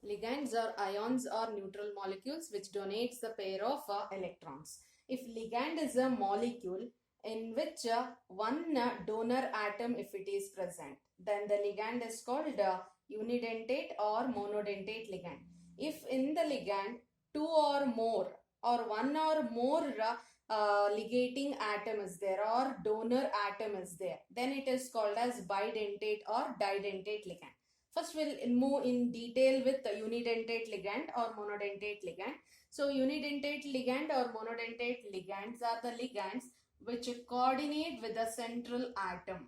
Ligands are ions or neutral molecules which donates the pair of electrons. If ligand is a molecule in which one donor atom if it is present, then the ligand is called unidentate or monodentate ligand. If in the ligand two or more or one or more ligating atom is there or donor atom is there, then it is called as bidentate or didentate ligand. First, we'll move in detail with the unidentate ligand or monodentate ligand. So, unidentate ligand or monodentate ligands are the ligands which coordinate with the central atom,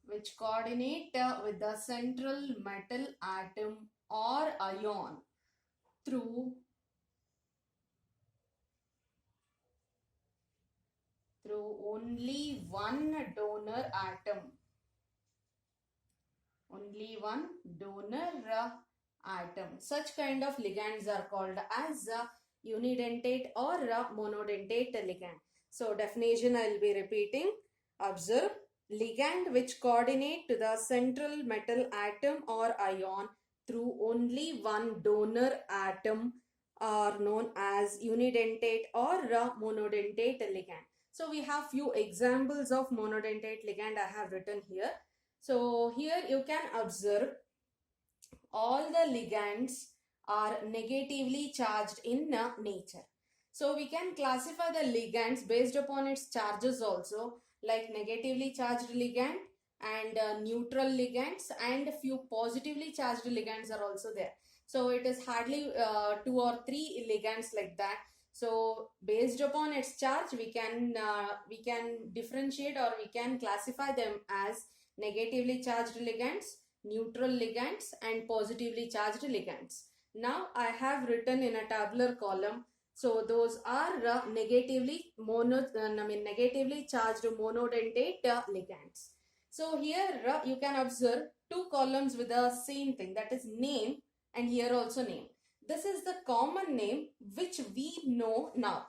which coordinate with the central metal atom or ion through only one donor atom. Only one donor atom. Such kind of ligands are called as unidentate or monodentate ligand. So definition I will be repeating. Observe, ligand which coordinate to the central metal atom or ion through only one donor atom are known as unidentate or monodentate ligand. So we have few examples of monodentate ligand I have written here. So here you can observe all the ligands are negatively charged in nature. So we can classify the ligands based upon its charges also, like negatively charged ligand and neutral ligands, and few positively charged ligands are also there. So it is hardly 2 or 3 ligands like that. So based upon its charge we can differentiate or we can classify them as negatively charged ligands, neutral ligands and positively charged ligands. Now I have written in a tabular column. So those are negatively charged monodentate ligands. So here you can observe two columns with the same thing, that is name, and here also name. This is the common name which we know now.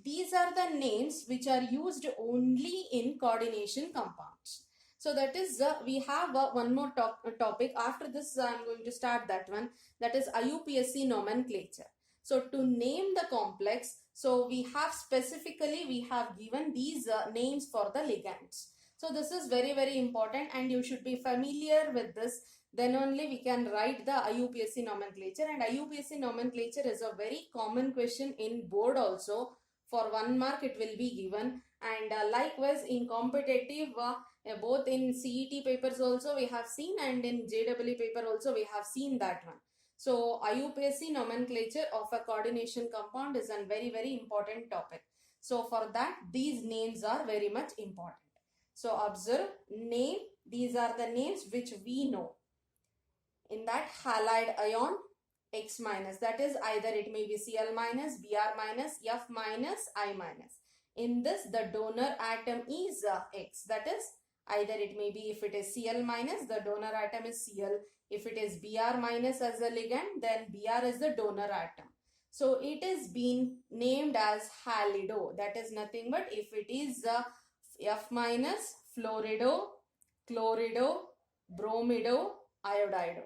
These are the names which are used only in coordination compounds. So that is we have one more topic. After this I am going to start that one, that is IUPAC nomenclature. So to name the complex, so we have specifically we have given these names for the ligands. So this is very important and you should be familiar with this. Then only we can write the IUPAC nomenclature, and IUPAC nomenclature is a very common question in board also. For 1 mark it will be given, and likewise in competitive both in CET papers also we have seen and in JEE paper also we have seen that one. So IUPAC nomenclature of a coordination compound is a very important topic. So for that these names are very much important. So observe, name, these are the names which we know. In that halide ion, X minus, that is either it may be Cl minus, Br minus, F minus, I minus. In this the donor atom is X, that is either it may be, if it is Cl minus, the donor atom is Cl. If it is Br minus as a ligand, then Br is the donor atom. So it is being named as halido, that is nothing but if it is F minus, fluorido, chlorido, bromido, iodido.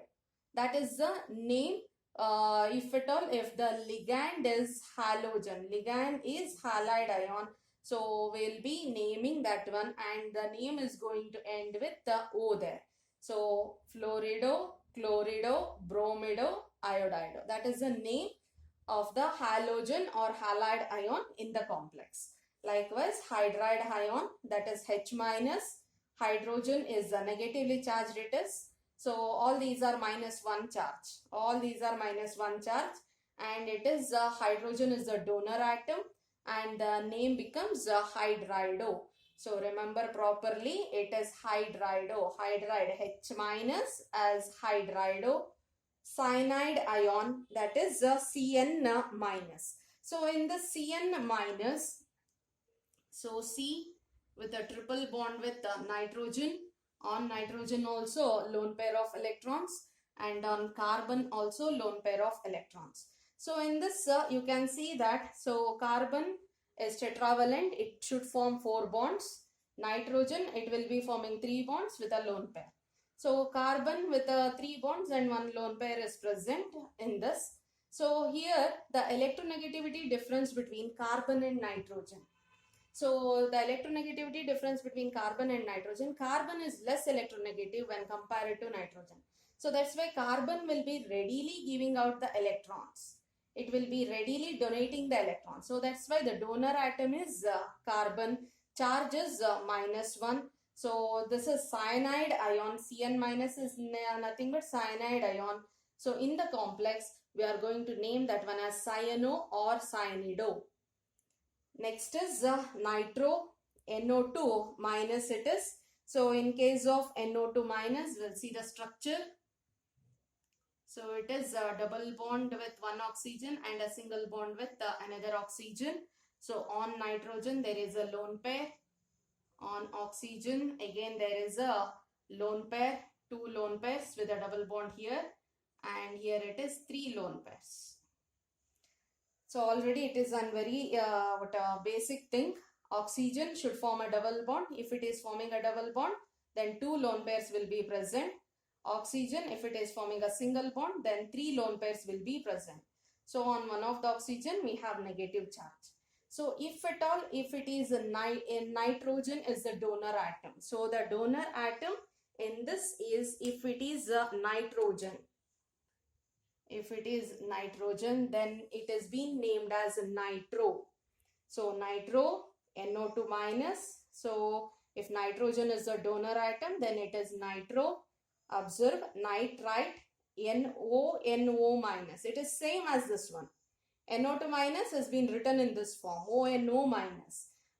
That is the name. If at all, if the ligand is halogen, ligand is halide ion, so we'll be naming that one, and the name is going to end with the O there. So fluorido, chlorido, bromido, iodido. That is the name of the halogen or halide ion in the complex. Likewise, hydride ion, that is H minus. Hydrogen is the negatively charged it is. So all these are -1 charge. All these are -1 charge, and it is hydrogen is the donor atom, and the name becomes hydrido. So remember properly, it is hydrido. Hydride H minus as hydrido. Cyanide ion, that is Cn minus. So in the Cn minus, so C with a triple bond with nitrogen. On nitrogen also lone pair of electrons, and on carbon also lone pair of electrons. So in this you can see that, so carbon is tetravalent, it should form 4 bonds. Nitrogen, it will be forming 3 bonds with a lone pair. So carbon with 3 bonds and 1 lone pair is present in this. So here the electronegativity difference between carbon and nitrogen. So the electronegativity difference between carbon and nitrogen, carbon is less electronegative when compared to nitrogen. So that's why carbon will be readily giving out the electrons. It will be readily donating the electrons. So that's why the donor atom is carbon. Charge is -1. So this is cyanide ion. Cn minus is nothing but cyanide ion. So in the complex, we are going to name that one as cyano or cyanido. Next is nitro, NO2 minus it is. So in case of NO2 minus, we'll see the structure. So it is a double bond with one oxygen and a single bond with another oxygen. So on nitrogen, there is a lone pair. On oxygen, again there is a lone pair, 2 lone pairs with a double bond here. And here it is 3 lone pairs. So already it is a very basic thing. Oxygen should form a double bond. If it is forming a double bond, then 2 lone pairs will be present. Oxygen, if it is forming a single bond, then 3 lone pairs will be present. So on one of the oxygen, we have negative charge. So if at all, if it is a nitrogen is the donor atom. So the donor atom in this is if it is a nitrogen. If it is nitrogen, then it is being named as nitro. So nitro, NO2 minus. So if nitrogen is the donor atom, then it is nitro. Observe nitrite, NO minus. It is same as this one. NO2 minus has been written in this form, ONO minus.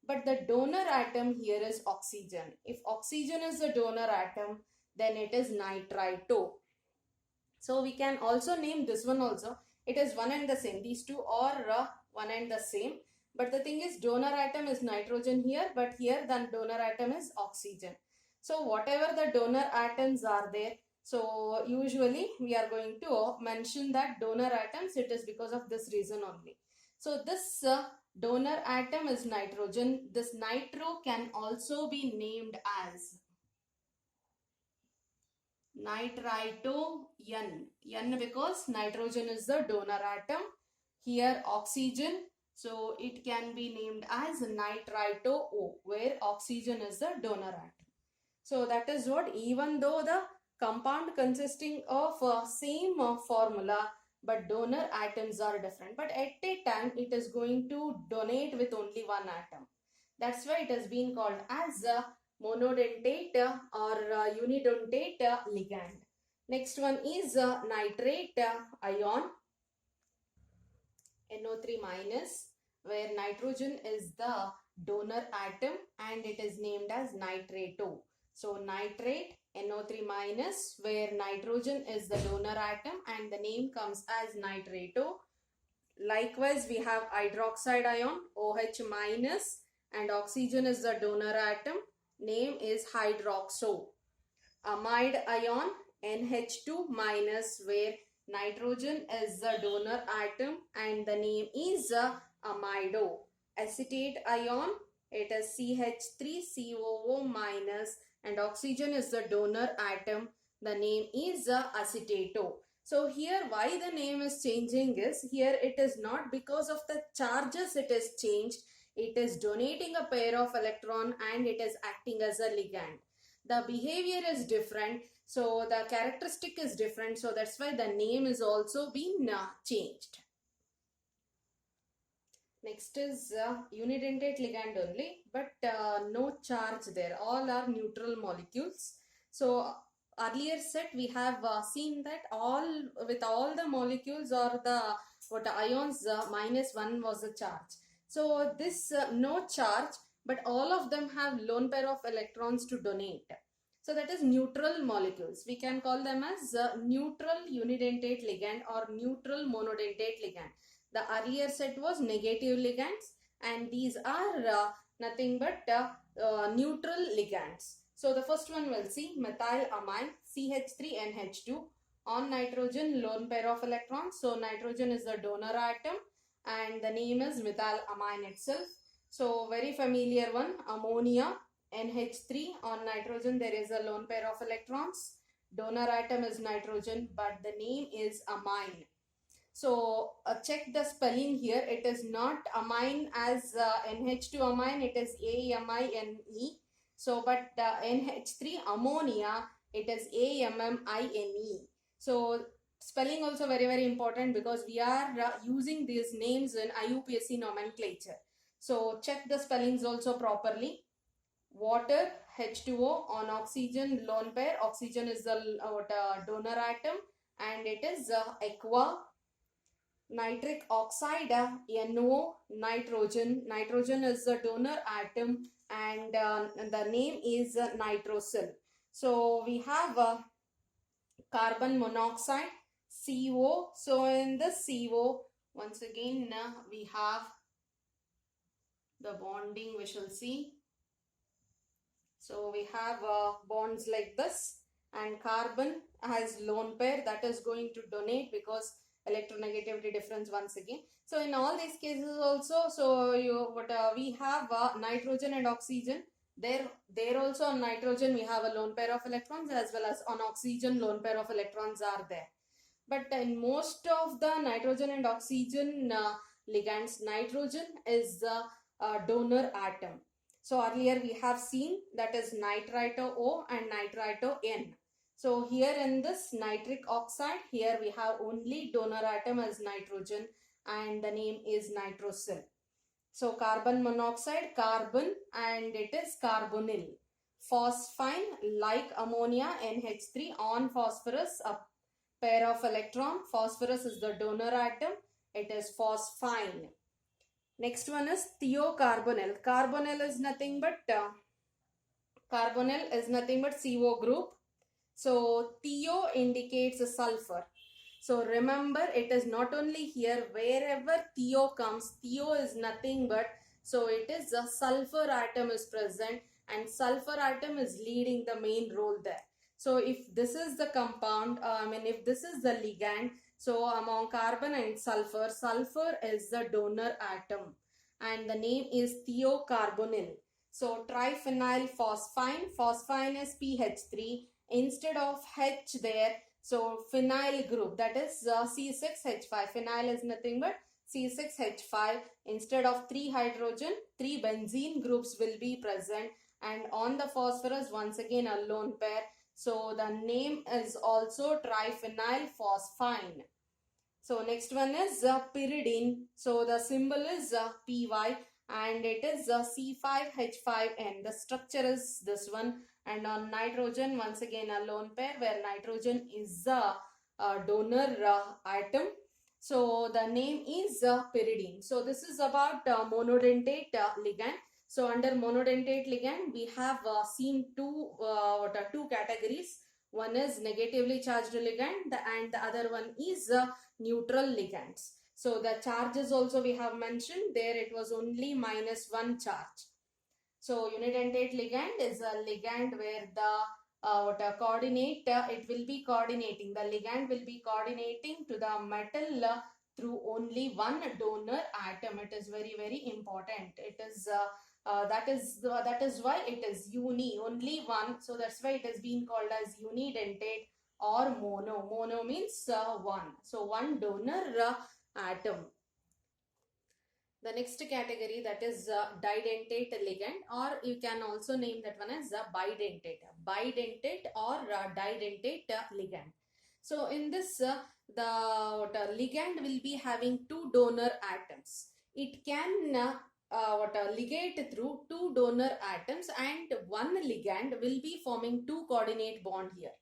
But the donor atom here is oxygen. If oxygen is the donor atom, then it is nitrito. So we can also name this one also. It is one and the same. These two are one and the same. But the thing is, donor atom is nitrogen here, but here the donor atom is oxygen. So whatever the donor atoms are there, so usually we are going to mention that donor atoms, it is because of this reason only. So this donor atom is nitrogen. This nitro can also be named as nitrito N. N because nitrogen is the donor atom. Here oxygen. So it can be named as nitrito O, where oxygen is the donor atom. So that is what, even though the compound consisting of same formula, but donor atoms are different. But at a time, it is going to donate with only one atom. That's why it has been called as a monodentate or unidentate ligand. Next one is nitrate ion, NO3 minus, where nitrogen is the donor atom and it is named as nitrato. So nitrate, NO3 minus, where nitrogen is the donor atom and the name comes as nitrato. Likewise, we have hydroxide ion, OH minus, and oxygen is the donor atom. Name is hydroxo. Amide ion, NH2 minus, where nitrogen is the donor atom and the name is amido. Acetate ion, it is CH3COO minus and oxygen is the donor atom. The name is acetato. So here why the name is changing is, here it is not because of the charges it is changed. It is donating a pair of electron and it is acting as a ligand. The behavior is different. So the characteristic is different. So that's why the name is also been changed. Next is unidentate ligand only, but no charge there. All are neutral molecules. So earlier set we have seen that all the molecules or the ions -1 was the charge. So this no charge, but all of them have lone pair of electrons to donate. So that is neutral molecules. We can call them as neutral unidentate ligand or neutral monodentate ligand. The earlier set was negative ligands and these are nothing but neutral ligands. So the first one we'll see methylamine CH3NH2. On nitrogen, lone pair of electrons. So nitrogen is the donor atom and the name is methylamine itself. So very familiar one, ammonia NH3. On nitrogen there is a lone pair of electrons. Donor atom is nitrogen, but the name is amine. So check the spelling here. It is not amine as NH2 amine. It is AMINE. So but NH3 ammonia, it is AMMINE. So spelling also very important, because we are using these names in IUPAC nomenclature. So check the spellings also properly. Water, H2O, on oxygen, lone pair. Oxygen is the donor atom, and it is aqua. Nitric oxide, NO, nitrogen. Nitrogen is the donor atom, and the name is nitrosyl. So we have carbon monoxide, CO. So in the CO, once again we have the bonding, we shall see. So we have bonds like this, and carbon has lone pair, that is going to donate because electronegativity difference once again. So in all these cases also, so we have nitrogen and oxygen. There also on nitrogen we have a lone pair of electrons, as well as on oxygen lone pair of electrons are there. But in most of the nitrogen and oxygen ligands, nitrogen is the donor atom. So earlier we have seen that is nitrito O and nitrito N. So here in this nitric oxide, here we have only donor atom as nitrogen, and the name is nitrosyl. So carbon monoxide, carbon, and it is carbonyl. Phosphine, like ammonia, NH3, on phosphorus, a pair of electron. Phosphorus is the donor atom. It is phosphine. Next one is thiocarbonyl. Carbonyl is nothing but CO group. So thio indicates a sulfur. So remember, it is not only here, wherever thio comes, thio is nothing but, so it is a sulfur atom is present, and sulfur atom is leading the main role there. So if this is the compound, if this is the ligand, so among carbon and sulfur, sulfur is the donor atom, and the name is thiocarbonyl. So triphenyl phosphine, phosphine is PH3, instead of H there, so phenyl group, that is C6H5. Phenyl is nothing but C6H5. Instead of 3 hydrogen, 3 benzene groups will be present, and on the phosphorus once again a lone pair. So the name is also triphenyl phosphine. So next one is pyridine. So the symbol is Py, and it is C5H5N. The structure is this one. And on nitrogen, once again a lone pair, where nitrogen is the donor atom. So the name is pyridine. So this is about monodentate ligand. So under monodentate ligand, we have seen two categories. One is negatively charged ligand, and the other one is neutral ligands. So the charges also we have mentioned there, it was only -1 charge. So unidentate ligand is a ligand where the coordinate, it will be coordinating, the ligand will be coordinating to the metal through only one donor atom. It is very important. It is that is why it is only one. So that's why it has been called as unidentate or mono. Mono means one. So one donor atom. The next category, that is didentate ligand, or you can also name that one as bidentate or didentate ligand. So in this the ligand will be having two donor atoms. It can ligate through two donor atoms, and one ligand will be forming two coordinate bond here.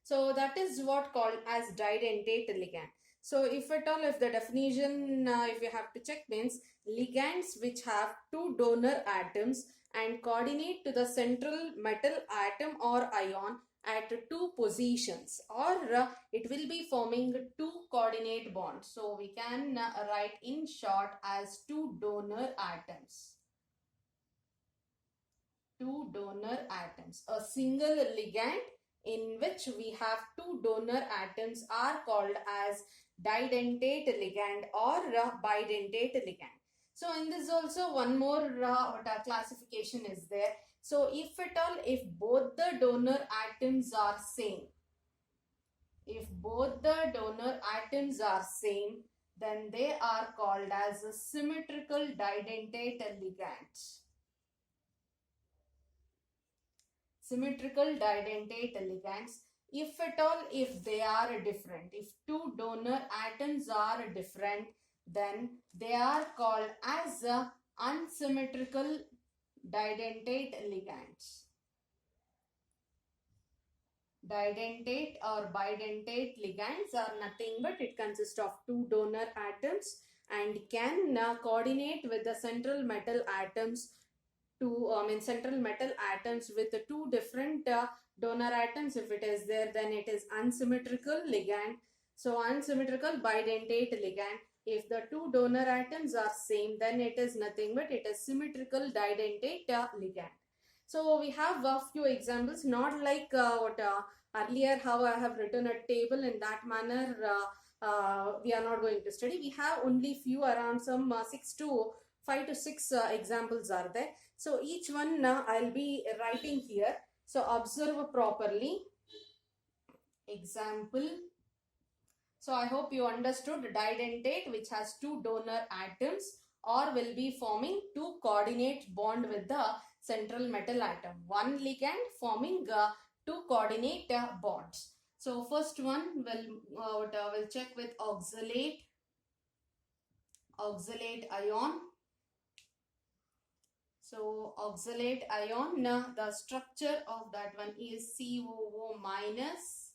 So that is what called as didentate ligand. So if at all, if the definition, if you have to check, means ligands which have two donor atoms and coordinate to the central metal atom or ion at two positions, or it will be forming two coordinate bonds. So we can write in short as two donor atoms. Two donor atoms. A single ligand in which we have two donor atoms are called as didentate ligand or bidentate ligand. So in this also one more classification is there. So if at all, if both the donor atoms are same, If both the donor atoms are same, then they are called as a symmetrical didentate ligands. Symmetrical didentate ligands. If at all, if they are different, if two donor atoms are different, then they are called as unsymmetrical didentate ligands. Didentate or bidentate ligands are nothing but it consists of two donor atoms and can coordinate with the central metal atoms central metal atoms with the two different donor atoms. If it is there, then it is unsymmetrical ligand. So unsymmetrical bidentate ligand. If the two donor atoms are same, then it is nothing but it is symmetrical didentate ligand. So we have a few examples, not like earlier how I have written a table in that manner. We are not going to study. We have only few, around some 5 to 6 examples are there. So each one I'll be writing here. So observe properly. Example. So I hope you understood didentate, which has two donor atoms or will be forming two coordinate bond with the central metal atom. One ligand forming two coordinate bonds. So first one will check with oxalate ion. So oxalate ion, the structure of that one is COO minus,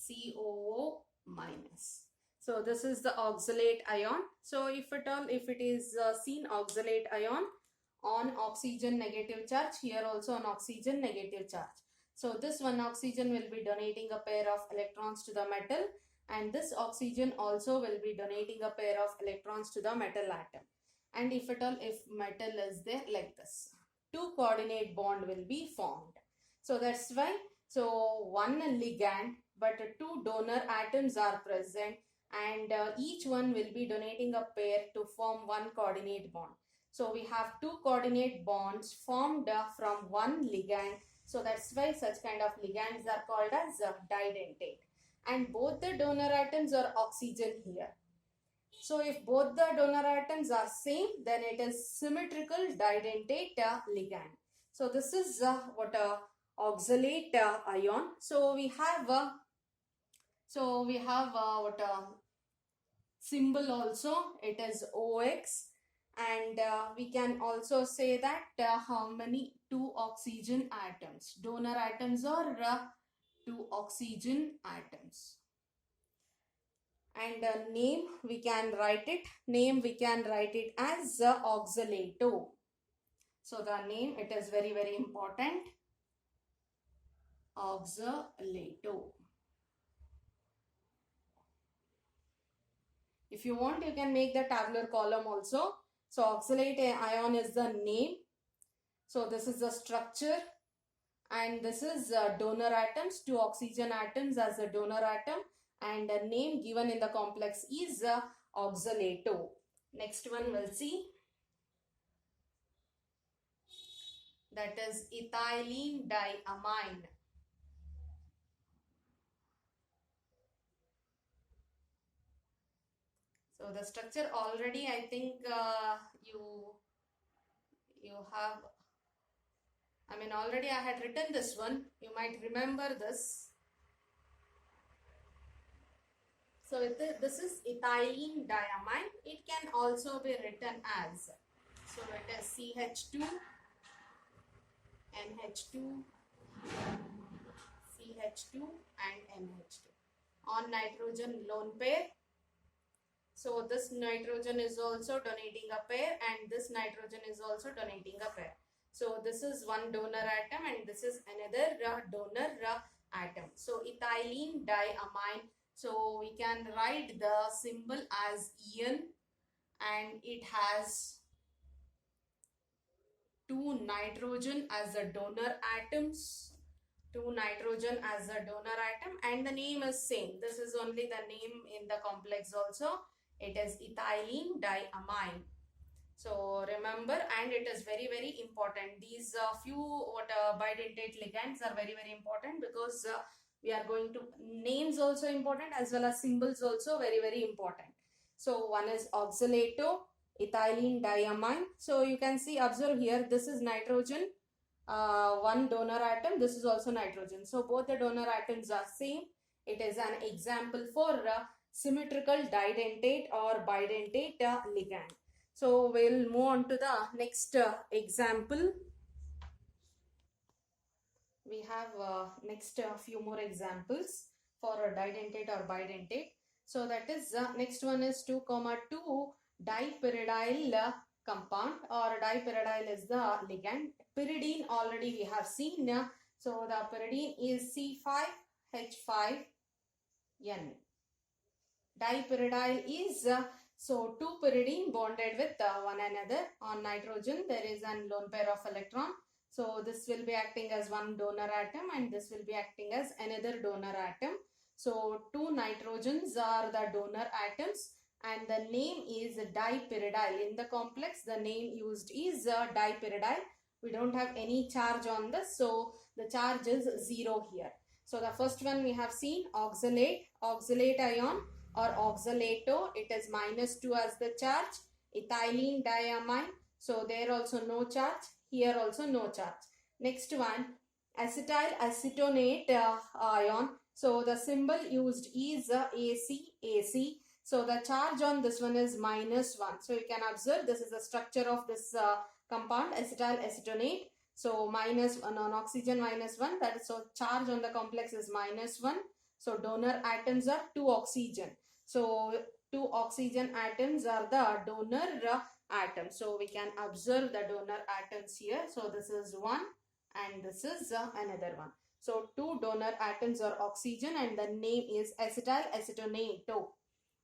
COO minus. So this is the oxalate ion. So if at all, if it is seen oxalate ion on oxygen negative charge, here also on oxygen negative charge. So this one oxygen will be donating a pair of electrons to the metal, and this oxygen also will be donating a pair of electrons to the metal atom. And if at all, if metal is there like this, two coordinate bond will be formed. So that's why, so one ligand but two donor atoms are present, and each one will be donating a pair to form one coordinate bond. So we have two coordinate bonds formed from one ligand. So that's why such kind of ligands are called as didentate. And both the donor atoms are oxygen here. So if both the donor atoms are same, then it is symmetrical didentate ligand. So this is oxalate ion. So we have what symbol also. It is OX, and we can also say that how many two oxygen atoms, donor atoms, or two oxygen atoms. And name we can write it. Name we can write it as oxalato. So the name, it is very very important. Oxalato. If you want, you can make the tabular column also. So oxalate ion is the name. So this is the structure, and this is donor atoms, two oxygen atoms as a donor atom, and a name given in the complex is oxalato. Next one we'll see. That is ethylene diamine. So the structure already, I think you have, already I had written this one. You might remember this. So this is ethylene diamine. It can also be written as, so it is CH2, NH2, CH2 and NH2 on nitrogen lone pair. So this nitrogen is also donating a pair, and this nitrogen is also donating a pair. So this is one donor atom and this is another donor atom. So ethylene diamine. So we can write the symbol as En, and it has two nitrogen as a donor atoms. Two nitrogen as a donor atom, and the name is same. This is only the name in the complex also. It is ethylene diamine. So remember, and it is very very important. These few bidentate ligands are very very important, because We are going to, names also important as well as symbols also very important. So one is oxalato, ethylene diamine. So you can see, observe here, this is nitrogen, one donor atom, this is also nitrogen. So both the donor atoms are same. It is an example for symmetrical didentate or bidentate ligand. So we'll move on to the next example. We have next few more examples for a didentate or bidentate. So that is next one is 2,2 dipyridyl compound, or dipyridyl is the ligand. Pyridine already we have seen. So the pyridine is C5H5N. Dipyridyl is so two pyridine bonded with one another. On nitrogen there is an lone pair of electron. So this will be acting as one donor atom and this will be acting as another donor atom. So two nitrogens are the donor atoms and the name is dipyridyl. In the complex the name used is dipyridyl. We don't have any charge on this, so the charge is 0 here. So the first one we have seen oxalate, oxalate ion or oxalato, it is -2 as the charge. Ethylene diamine, so there also no charge, here also no charge. Next one, acetyl acetonate ion, so the symbol used is AC. So the charge on this one is -1. So you can observe this is the structure of this compound, acetyl acetonate. So -1 on oxygen, -1, that is, so charge on the complex is -1. So donor atoms are 2 oxygen. So 2 oxygen atoms are the donor atoms. So we can observe the donor atoms here. So this is one and this is another one. So 2 donor atoms are oxygen and the name is acetyl acetonato.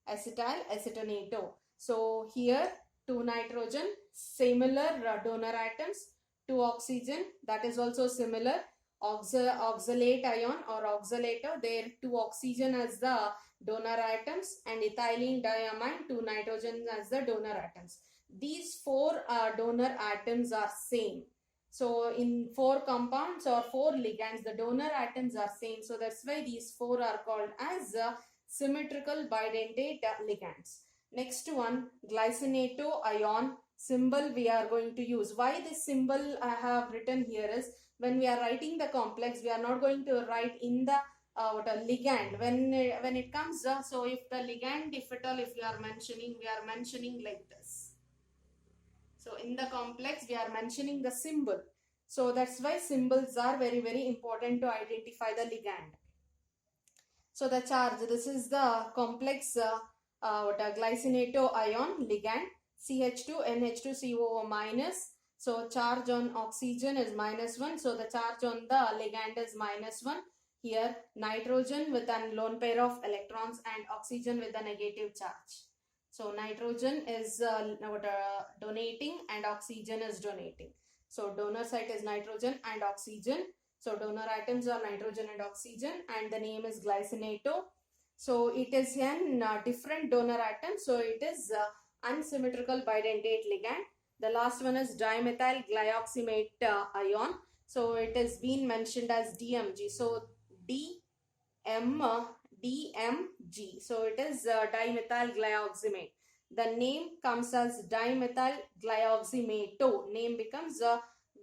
Acetyl acetonato. So here 2 nitrogen, similar donor atoms, 2 oxygen, that is also similar. Oxalate ion or oxalato, there 2 oxygen as the donor atoms and ethylene diamine, 2 nitrogen as the donor atoms. These 4 donor atoms are same. So in 4 compounds or 4 ligands, the donor atoms are same. So that's why these 4 are called as symmetrical bidentate ligands. Next one, glycinato ion, symbol we are going to use. Why this symbol I have written here is, when we are writing the complex, we are not going to write in the ligand. When it comes, so if the ligand, if at all, if we are mentioning like this. So in the complex, we are mentioning the symbol. So that's why symbols are very important to identify the ligand. So the charge, this is the complex glycinato ion ligand, CH2NH2COO minus. So charge on oxygen is -1. So the charge on the ligand is -1. Here nitrogen with a lone pair of electrons and oxygen with a negative charge. So nitrogen is donating and oxygen is donating. So donor site is nitrogen and oxygen. So donor atoms are nitrogen and oxygen and the name is glycinato. So it is a different donor atom. So it is unsymmetrical bidentate ligand. The last one is dimethyl glyoximate ion. So it has been mentioned as DMG. So DMG. So it is dimethyl glyoximate. The name comes as dimethyl glyoximato. Name becomes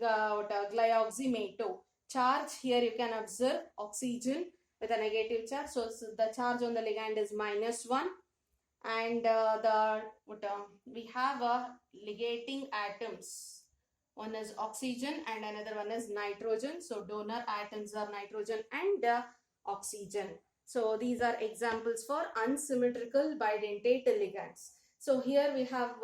glyoximato. Charge here you can observe oxygen with a negative charge. So the charge on the ligand is -1. And we have ligating atoms. One is oxygen and another one is nitrogen. So donor atoms are nitrogen and oxygen. So these are examples for unsymmetrical bidentate ligands. So here we have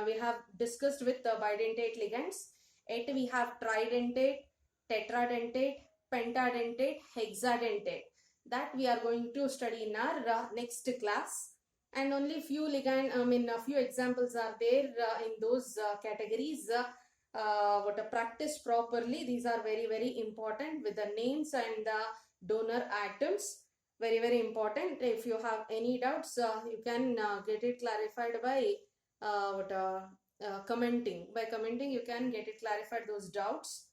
we have discussed with the bidentate ligands. We have tridentate, tetradentate, pentadentate, hexadentate. That we are going to study in our next class. And only few a few examples are there in those categories. Practice properly. These are very important with the names and the donor atoms. Very important. If you have any doubts, you can get it clarified by commenting. By commenting, you can get it clarified those doubts.